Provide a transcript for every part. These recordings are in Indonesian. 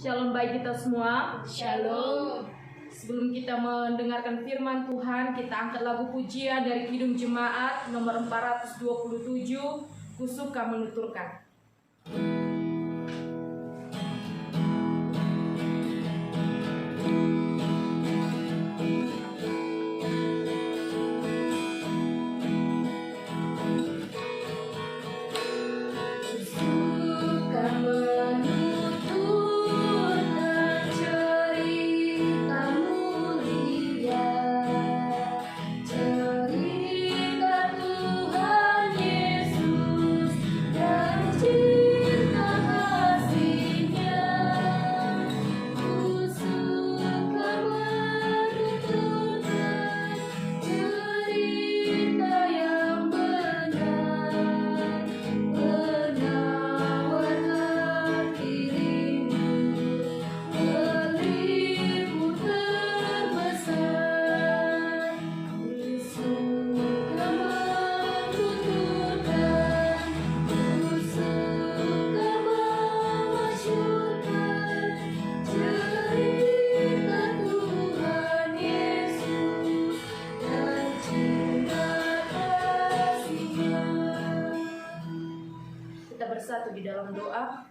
Shalom bagi kita semua. Shalom. Sebelum kita mendengarkan firman Tuhan, kita angkat lagu pujian dari Kidung Jemaat nomor 427, Ku Suka Menuturkan. Bersatu di dalam doa.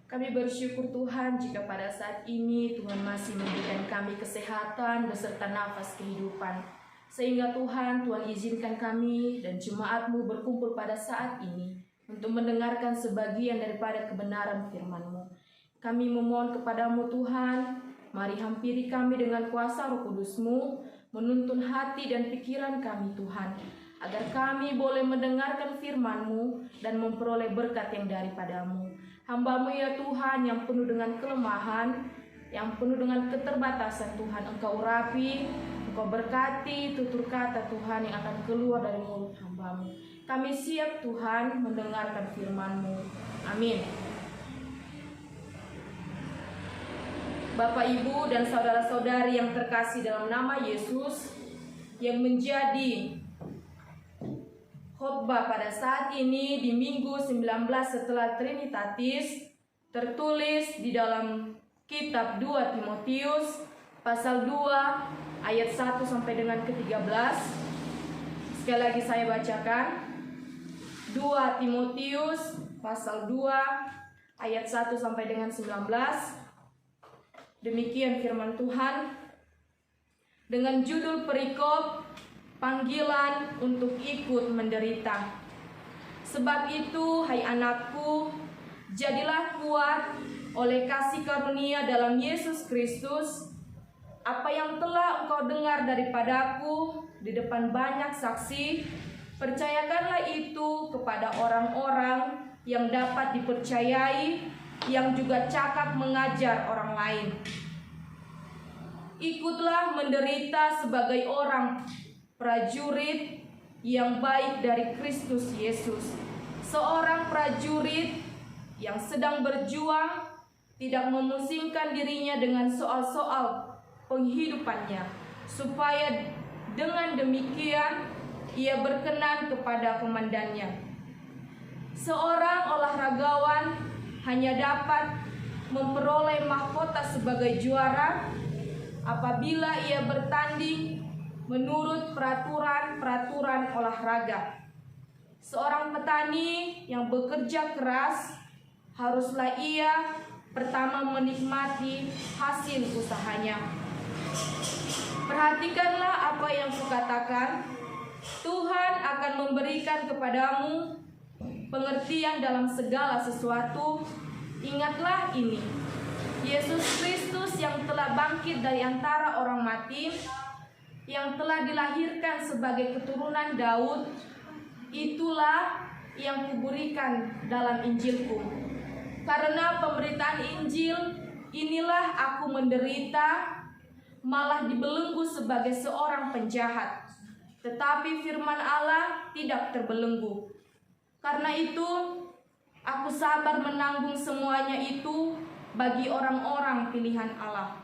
Kami bersyukur Tuhan jika pada saat ini Tuhan masih memberikan kami kesehatan beserta nafas kehidupan, sehingga Tuhan izinkan kami dan jemaat-Mu berkumpul pada saat ini untuk mendengarkan sebagian daripada kebenaran firman-Mu. Kami memohon kepadamu Tuhan, mari hampiri kami dengan kuasa Roh Kudus-Mu, menuntun hati dan pikiran kami Tuhan, agar kami boleh mendengarkan firman-Mu dan memperoleh berkat yang daripada-Mu. Hamba-Mu ya Tuhan yang penuh dengan kelemahan, yang penuh dengan keterbatasan Tuhan, Engkau urapi, Engkau berkati tutur kata Tuhan yang akan keluar dari mulut hamba-Mu. Kami siap Tuhan mendengarkan firman-Mu. Amin. Bapak, Ibu, dan saudara-saudari yang terkasih dalam nama Yesus, yang menjadi khotbah pada saat ini di Minggu 19 setelah Trinitatis, tertulis di dalam kitab 2 Timotius pasal 2 ayat 1 sampai dengan ke-13. Sekali lagi saya bacakan. 2 Timotius pasal 2 ayat 1 sampai dengan 19. Demikian firman Tuhan. Dengan judul perikop, panggilan untuk ikut menderita. Sebab itu, hai anakku, jadilah kuat oleh kasih karunia dalam Yesus Kristus. Apa yang telah engkau dengar daripadaku di depan banyak saksi, percayakanlah itu kepada orang-orang yang dapat dipercayai, yang juga cakap mengajar orang lain. Ikutlah menderita sebagai orang prajurit yang baik dari Kristus Yesus, seorang prajurit yang sedang berjuang, tidak memusingkan dirinya dengan soal-soal penghidupannya, supaya dengan demikian ia berkenan kepada komandannya. Seorang olahragawan hanya dapat memperoleh mahkota sebagai juara apabila ia bertanding menurut peraturan-peraturan olahraga. Seorang petani yang bekerja keras haruslah ia pertama menikmati hasil usahanya. Perhatikanlah apa yang kukatakan. Tuhan akan memberikan kepadamu pengertian dalam segala sesuatu. Ingatlah ini, Yesus Kristus yang telah bangkit dari antara orang mati, yang telah dilahirkan sebagai keturunan Daud, itulah yang kuberikan dalam Injilku. Karena pemberitaan Injil inilah aku menderita, malah dibelenggu sebagai seorang penjahat. Tetapi firman Allah tidak terbelenggu. Karena itu aku sabar menanggung semuanya itu bagi orang-orang pilihan Allah,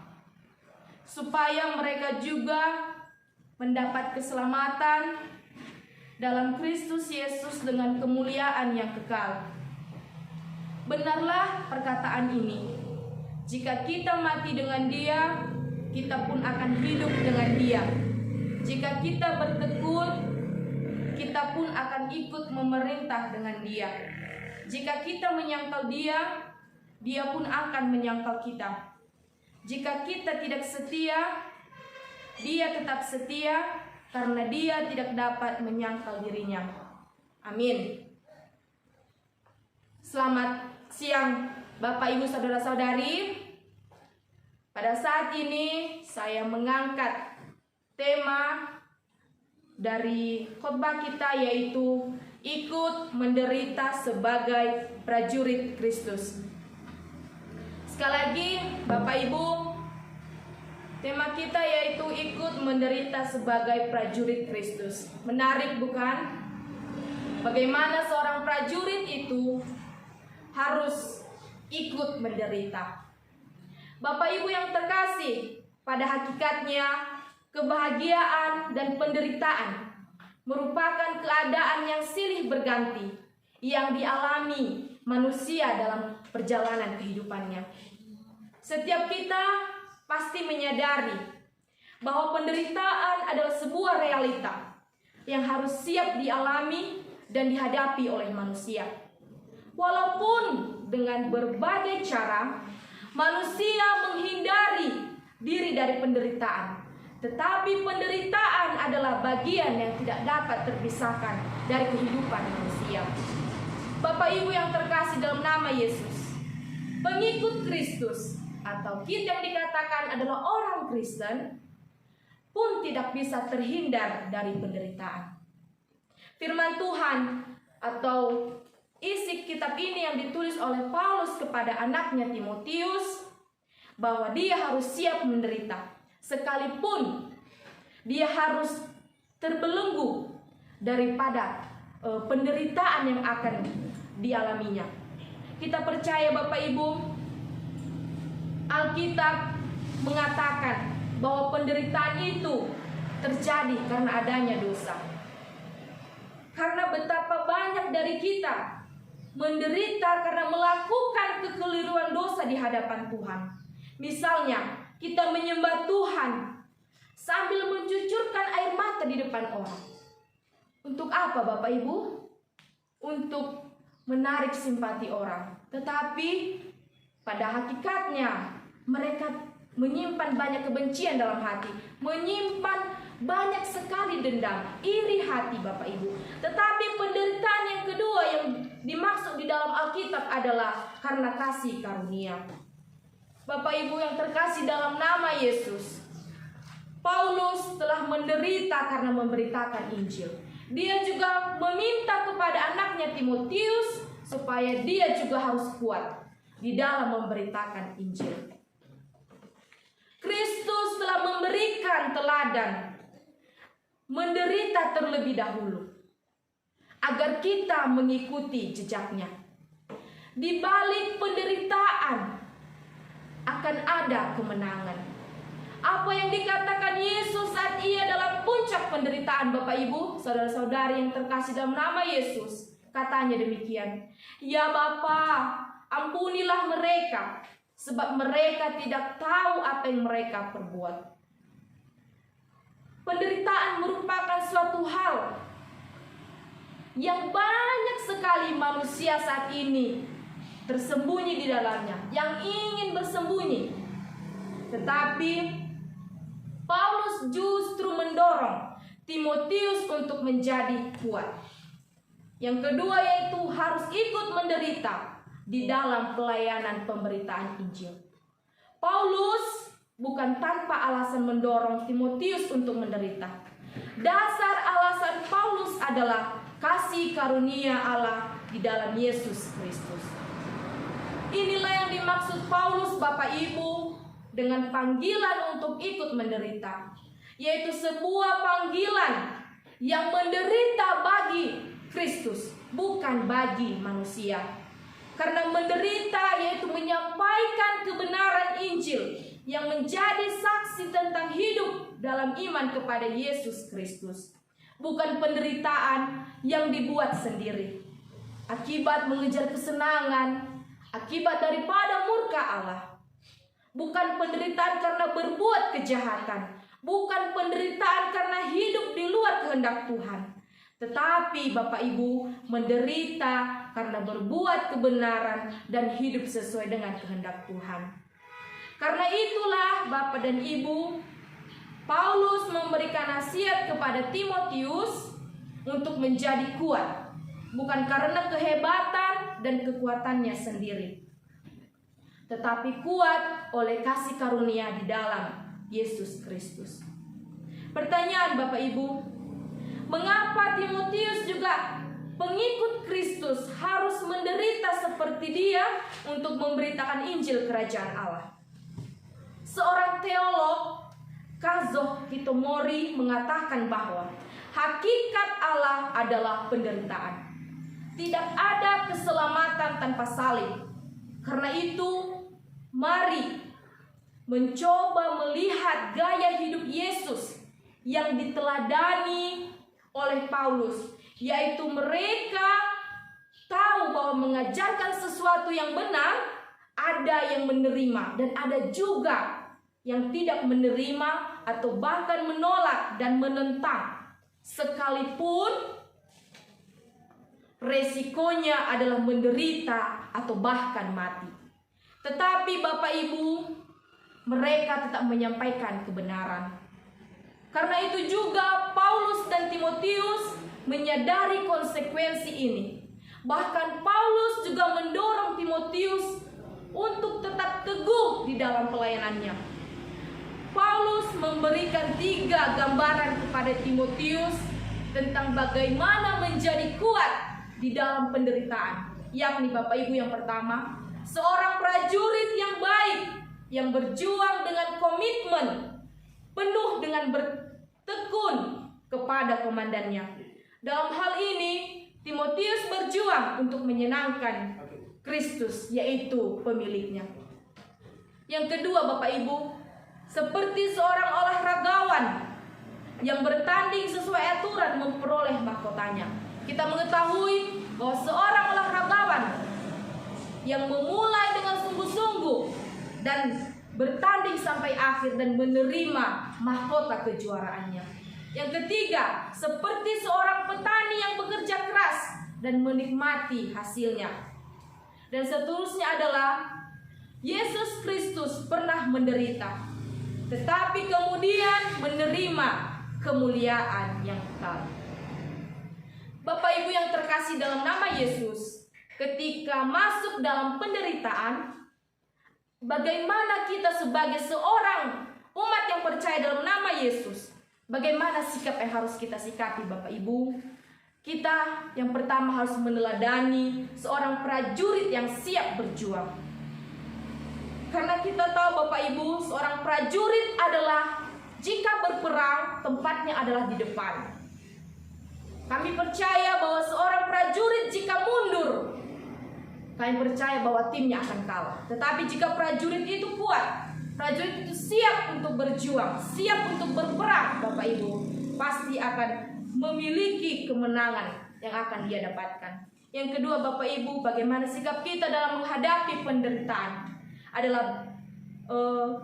supaya mereka juga mendapat keselamatan dalam Kristus Yesus dengan kemuliaan yang kekal. Benarlah perkataan ini. Jika kita mati dengan Dia, kita pun akan hidup dengan Dia. Jika kita bertekun, kita pun akan ikut memerintah dengan Dia. Jika kita menyangkal Dia, Dia pun akan menyangkal kita. Jika kita tidak setia, Dia tetap setia, karena Dia tidak dapat menyangkal dirinya. Amin. Selamat siang Bapak, Ibu, Saudara-saudari. Pada saat ini saya mengangkat tema dari khotbah kita, yaitu ikut menderita sebagai prajurit Kristus. Sekali lagi Bapak Ibu, tema kita yaitu ikut menderita sebagai prajurit Kristus. Menarik bukan? Bagaimana seorang prajurit itu harus ikut menderita. Bapak Ibu yang terkasih, pada hakikatnya kebahagiaan dan penderitaan merupakan keadaan yang silih berganti yang dialami manusia dalam perjalanan kehidupannya. Setiap kita pasti menyadari bahwa penderitaan adalah sebuah realita yang harus siap dialami dan dihadapi oleh manusia. Walaupun dengan berbagai cara manusia menghindari diri dari penderitaan, tetapi penderitaan adalah bagian yang tidak dapat terpisahkan dari kehidupan manusia. Bapak Ibu yang terkasih dalam nama Yesus, pengikut Kristus atau kita yang dikatakan adalah orang Kristen pun tidak bisa terhindar dari penderitaan. Firman Tuhan atau isi kitab ini yang ditulis oleh Paulus kepada anaknya Timotius, bahwa dia harus siap menderita, sekalipun dia harus terbelenggu daripada penderitaan yang akan dialaminya. Kita percaya Bapak Ibu, Alkitab mengatakan bahwa penderitaan itu terjadi karena adanya dosa. Karena betapa banyak dari kita menderita karena melakukan kekeliruan dosa di hadapan Tuhan. Misalnya, kita menyembah Tuhan sambil mencucurkan air mata di depan orang. Untuk apa Bapak Ibu? Untuk menarik simpati orang. Tetapi pada hakikatnya mereka menyimpan banyak kebencian dalam hati, menyimpan banyak sekali dendam, iri hati Bapak Ibu. Tetapi penderitaan yang kedua yang dimaksud di dalam Alkitab adalah karena kasih karunia. Bapak Ibu yang terkasih dalam nama Yesus, Paulus telah menderita karena memberitakan Injil. Dia juga meminta kepada anaknya Timotius supaya dia juga harus kuat di dalam memberitakan Injil. Kristus telah memberikan teladan menderita terlebih dahulu agar kita mengikuti jejaknya. Di balik penderitaan akan ada kemenangan. Apa yang dikatakan Yesus saat ia dalam puncak penderitaan, Bapak Ibu, saudara-saudari yang terkasih dalam nama Yesus, katanya demikian, "Ya Bapa, ampunilah mereka, sebab mereka tidak tahu apa yang mereka perbuat." Penderitaan merupakan suatu hal yang banyak sekali manusia saat ini tersembunyi di dalamnya, yang ingin bersembunyi. Tetapi Paulus justru mendorong Timotius untuk menjadi kuat. Yang kedua yaitu harus ikut menderita di dalam pelayanan pemberitaan Injil. Paulus bukan tanpa alasan mendorong Timotius untuk menderita. Dasar alasan Paulus adalah kasih karunia Allah di dalam Yesus Kristus. Inilah yang dimaksud Paulus Bapak Ibu dengan panggilan untuk ikut menderita, yaitu sebuah panggilan yang menderita bagi Kristus, bukan bagi manusia. Karena menderita yaitu menyampaikan kebenaran Injil yang menjadi saksi tentang hidup dalam iman kepada Yesus Kristus, bukan penderitaan yang dibuat sendiri akibat mengejar kesenangan akibat daripada murka Allah. Bukan penderitaan karena berbuat kejahatan, bukan penderitaan karena hidup di luar kehendak Tuhan, tetapi Bapak Ibu menderita karena berbuat kebenaran dan hidup sesuai dengan kehendak Tuhan. Karena itulah Bapak dan Ibu, Paulus memberikan nasihat kepada Timotius untuk menjadi kuat, bukan karena kehebatan dan kekuatannya sendiri, tetapi kuat oleh kasih karunia di dalam Yesus Kristus. Pertanyaan Bapak Ibu, mengapa Timotius juga pengikut Kristus harus menderita seperti dia untuk memberitakan Injil Kerajaan Allah? Seorang teolog, Kazuo Hitomori, mengatakan bahwa hakikat Allah adalah penderitaan. Tidak ada keselamatan tanpa salib. Karena itu, mari mencoba melihat gaya hidup Yesus yang diteladani oleh Paulus, yaitu mereka tahu bahwa mengajarkan sesuatu yang benar, ada yang menerima dan ada juga yang tidak menerima atau bahkan menolak dan menentang, sekalipun resikonya adalah menderita atau bahkan mati. Tetapi Bapak Ibu, mereka tetap menyampaikan kebenaran. Karena itu juga Paulus dan Timotius menyadari konsekuensi ini. Bahkan Paulus juga mendorong Timotius untuk tetap teguh di dalam pelayanannya. Paulus memberikan 3 gambaran kepada Timotius tentang bagaimana menjadi kuat di dalam penderitaan, yakni Bapak Ibu, yang pertama, seorang prajurit yang baik yang berjuang dengan komitmen penuh dengan bertekun kepada komandannya. Dalam hal ini Timotius berjuang untuk menyenangkan Kristus, yaitu pemiliknya. Yang kedua Bapak Ibu, seperti seorang olahragawan yang bertanding sesuai aturan memperoleh mahkotanya. Kita mengetahui bahwa seorang olahragawan yang memulai dengan sungguh-sungguh dan bertanding sampai akhir dan menerima mahkota kejuaraannya. Yang ketiga, seperti seorang petani yang bekerja keras dan menikmati hasilnya. Dan seterusnya adalah Yesus Kristus pernah menderita, tetapi kemudian menerima kemuliaan yang kekal. Bapak Ibu yang terkasih dalam nama Yesus, ketika masuk dalam penderitaan, bagaimana kita sebagai seorang umat yang percaya dalam nama Yesus, bagaimana sikap yang harus kita sikapi Bapak Ibu? Kita yang pertama harus meneladani seorang prajurit yang siap berjuang. Karena kita tahu Bapak Ibu, seorang prajurit adalah jika berperang tempatnya adalah di depan. Kami percaya bahwa seorang prajurit jika mundur, kami percaya bahwa timnya akan kalah. Tetapi jika prajurit itu kuat, prajurit itu siap untuk berjuang, siap untuk berperang, Bapak Ibu, pasti akan memiliki kemenangan yang akan dia dapatkan. Yang kedua Bapak Ibu, bagaimana sikap kita dalam menghadapi penderitaan adalah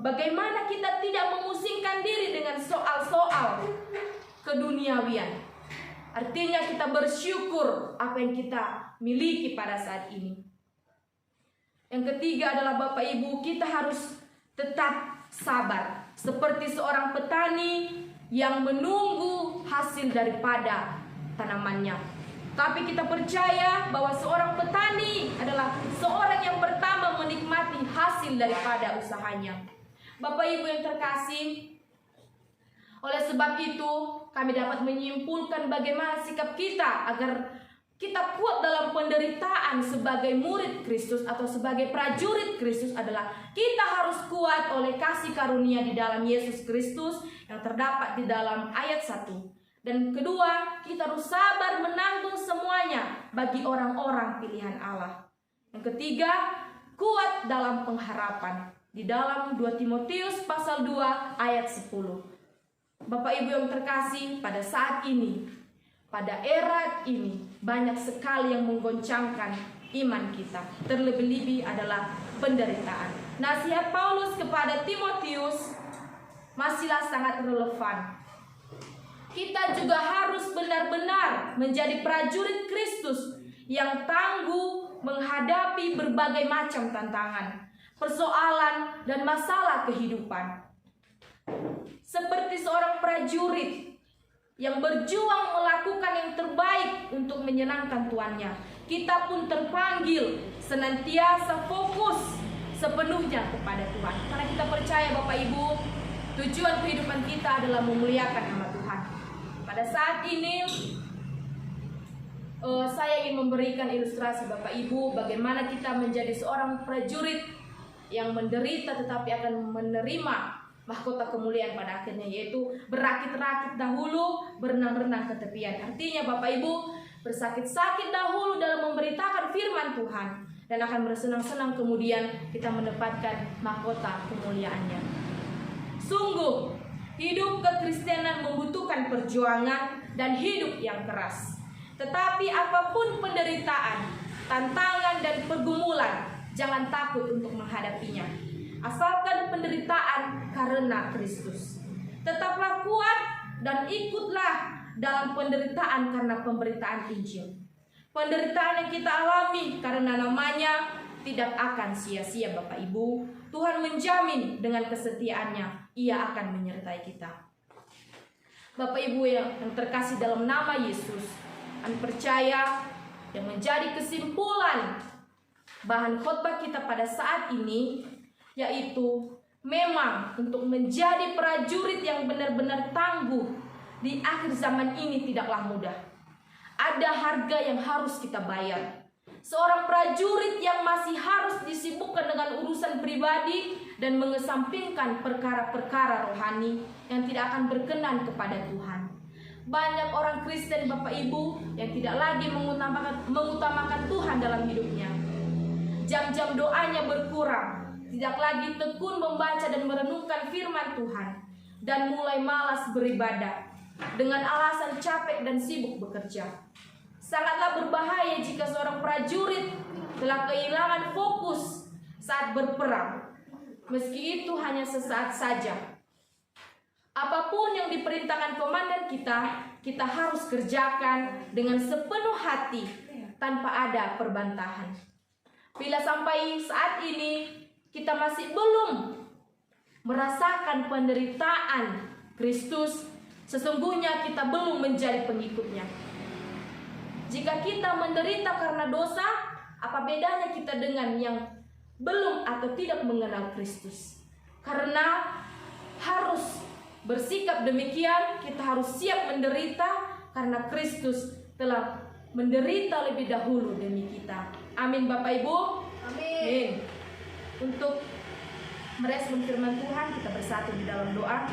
bagaimana kita tidak memusingkan diri dengan soal-soal keduniawian. Artinya kita bersyukur apa yang kita miliki pada saat ini. Yang ketiga adalah Bapak Ibu, kita harus tetap sabar seperti seorang petani yang menunggu hasil daripada tanamannya. Tapi kita percaya bahwa seorang petani adalah seorang yang pertama menikmati hasil daripada usahanya. Bapak Ibu yang terkasih, oleh sebab itu kami dapat menyimpulkan bagaimana sikap kita agar kita kuat dalam penderitaan sebagai murid Kristus atau sebagai prajurit Kristus adalah kita harus kuat oleh kasih karunia di dalam Yesus Kristus yang terdapat di dalam ayat 1. Dan kedua, kita harus sabar menanggung semuanya bagi orang-orang pilihan Allah. Yang ketiga, kuat dalam pengharapan di dalam 2 Timotius pasal 2 ayat 10. Bapak Ibu yang terkasih, pada saat ini, pada era ini, banyak sekali yang menggoncangkan iman kita. Terlebih-lebih adalah penderitaan. Nasihat Paulus kepada Timotius masihlah sangat relevan. Kita juga harus benar-benar menjadi prajurit Kristus yang tangguh menghadapi berbagai macam tantangan, persoalan, dan masalah kehidupan. Seperti seorang prajurit yang berjuang melakukan yang terbaik untuk menyenangkan tuannya, kita pun terpanggil senantiasa fokus sepenuhnya kepada Tuhan. Karena kita percaya Bapak Ibu, tujuan kehidupan kita adalah memuliakan nama Tuhan. Pada saat ini saya ingin memberikan ilustrasi Bapak Ibu bagaimana kita menjadi seorang prajurit yang menderita tetapi akan menerima mahkota kemuliaan pada akhirnya, yaitu berakit-rakit dahulu, berenang-renang ke tepian. Artinya Bapak Ibu bersakit-sakit dahulu dalam memberitakan firman Tuhan dan akan bersenang-senang kemudian kita mendapatkan mahkota kemuliaannya. Sungguh hidup kekristenan membutuhkan perjuangan dan hidup yang keras. Tetapi apapun penderitaan, tantangan dan pergumulan, jangan takut untuk menghadapinya. Asalkan penderitaan karena Kristus. Tetaplah kuat dan ikutlah dalam penderitaan karena pemberitaan Injil. Penderitaan yang kita alami karena namanya tidak akan sia-sia Bapak Ibu. Tuhan menjamin dengan kesetiaannya, Ia akan menyertai kita. Bapak Ibu yang terkasih dalam nama Yesus, kami percaya yang menjadi kesimpulan bahan khotbah kita pada saat ini, yaitu memang untuk menjadi prajurit yang benar-benar tangguh di akhir zaman ini tidaklah mudah. Ada harga yang harus kita bayar. Seorang prajurit yang masih harus disibukkan dengan urusan pribadi dan mengesampingkan perkara-perkara rohani yang tidak akan berkenan kepada Tuhan. Banyak orang Kristen Bapak Ibu yang tidak lagi mengutamakan Tuhan dalam hidupnya. Jam-jam doanya berkurang, tidak lagi tekun membaca dan merenungkan firman Tuhan, dan mulai malas beribadah dengan alasan capek dan sibuk bekerja. Sangatlah berbahaya jika seorang prajurit telah kehilangan fokus saat berperang, meski itu hanya sesaat saja. Apapun yang diperintahkan komandan kita harus kerjakan dengan sepenuh hati tanpa ada perbantahan. Bila sampai saat ini kita masih belum merasakan penderitaan Kristus, sesungguhnya kita belum menjadi pengikutnya. Jika kita menderita karena dosa, apa bedanya kita dengan yang belum atau tidak mengenal Kristus? Karena harus bersikap demikian, kita harus siap menderita karena Kristus telah menderita lebih dahulu demi kita. Amin Bapak Ibu. Amin. Untuk merespon firman Tuhan, kita bersatu di dalam doa.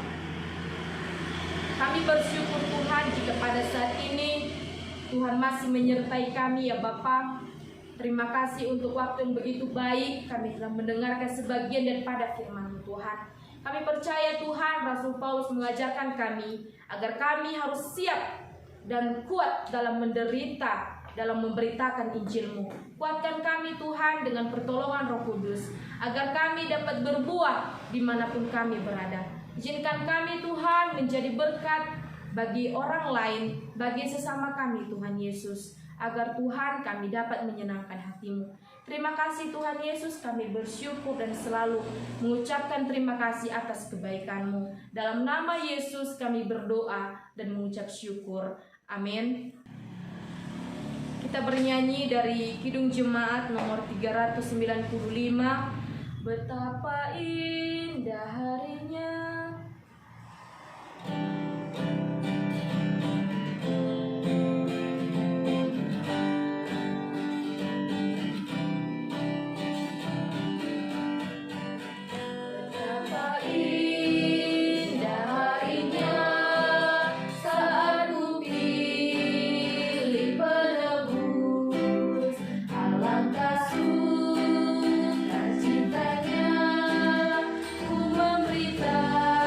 Kami bersyukur Tuhan jika pada saat ini Tuhan masih menyertai kami ya Bapa. Terima kasih untuk waktu yang begitu baik. Kami telah mendengarkan sebagian daripada firman Tuhan. Kami percaya Tuhan, Rasul Paulus mengajarkan kami agar kami harus siap dan kuat dalam menderita, dalam memberitakan Injil-Mu. Kuatkan kami Tuhan dengan pertolongan Roh Kudus, agar kami dapat berbuah dimanapun kami berada. Izinkan kami Tuhan menjadi berkat bagi orang lain, bagi sesama kami Tuhan Yesus, agar Tuhan kami dapat menyenangkan hati-Mu. Terima kasih Tuhan Yesus, kami bersyukur dan selalu mengucapkan terima kasih atas kebaikan-Mu. Dalam nama Yesus kami berdoa dan mengucap syukur. Amin. Kita bernyanyi dari Kidung Jemaat nomor 395. Betapa indah harinya. Ku memberitakan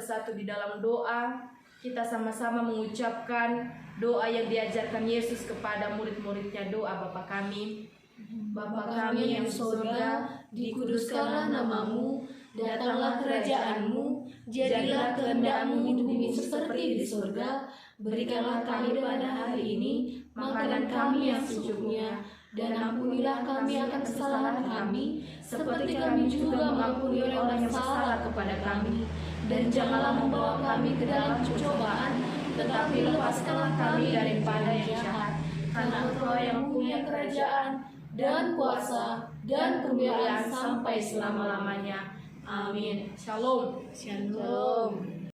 bersatu di dalam doa. Kita sama-sama mengucapkan doa yang diajarkan Yesus kepada murid-muridnya. Doa Bapa kami. Bapa kami yang di surga, dikuduskanlah namamu, datanglah kerajaanmu, jadilah kehendak-Mu di bumi seperti di surga. Berikanlah kami pada hari ini makanan kami yang secukupnya, dan ampunilah kami akan kesalahan kami, seperti kami juga mengampuni orang yang bersalah kepada kami. Dan janganlah membawa kami ke dalam pencobaan, tetapi lepaskanlah kami daripada yang jahat. Karena Engkau yang punya kerajaan dan kuasa dan kemuliaan sampai selama-lamanya. Amin. Shalom. Shalom.